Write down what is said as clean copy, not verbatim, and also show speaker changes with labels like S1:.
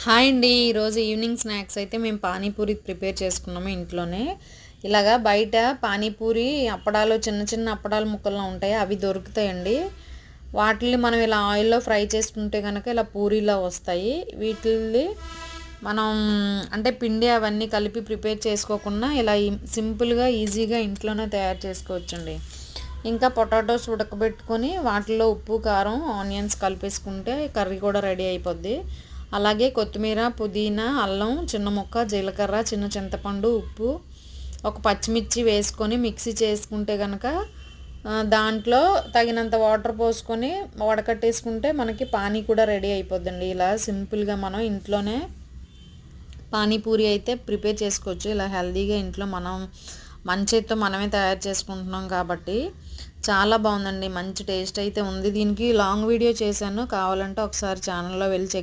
S1: Hi అండి. ఈరోజు evening snacks అయితే మేము పానీపూరి ప్రిపేర్ చేసుకున్నాము ఇంట్లోనే. ఇలాగా బయట పానీపూరి అప్పడాలు చిన్న చిన్న అప్పడాల ముక్కల్లో ఉంటాయి, అవి దొరుకుతాయండి. వాటిని మనం ఇలా ఆయిల్లో ఫ్రై చేసుకుంటే కనుక ఇలా పూరీలా వస్తాయి. వీటిల్ని మనం అంటే పిండి అవన్నీ కలిపి ప్రిపేర్ చేసుకోకుండా ఇలా సింపుల్గా ఈజీగా ఇంట్లోనే తయారు చేసుకోవచ్చండి. ఇంకా పొటాటోస్ ఉడకబెట్టుకొని వాటిలో ఉప్పు కారం ఆనియన్స్ కలిపేసుకుంటే కర్రీ కూడా రెడీ అయిపోద్ది. అలాగే కొత్తిమీర పుదీనా అల్లం చిన్న ముక్క జీలకర్ర చిన్న చింతపండు ఉప్పు ఒక పచ్చిమిర్చి వేసుకొని మిక్సీ చేసుకుంటే కనుక దాంట్లో తగినంత వాటర్ పోసుకొని వడకట్టేసుకుంటే మనకి పానీ కూడా రెడీ అయిపోద్దండి. ఇలా సింపుల్గా మనం ఇంట్లోనే పానీపూరి అయితే ప్రిపేర్ చేసుకోవచ్చు. ఇలా హెల్తీగా ఇంట్లో మనం మన చేత్తో మనమే తయారు చేసుకుంటున్నాం కాబట్టి చాలా బాగుందండి. మంచి టేస్ట్ అయితే ఉంది. దీనికి లాంగ్ వీడియో చేశాను, కావాలంటే ఒకసారి ఛానల్లో వెళ్ళి చెక్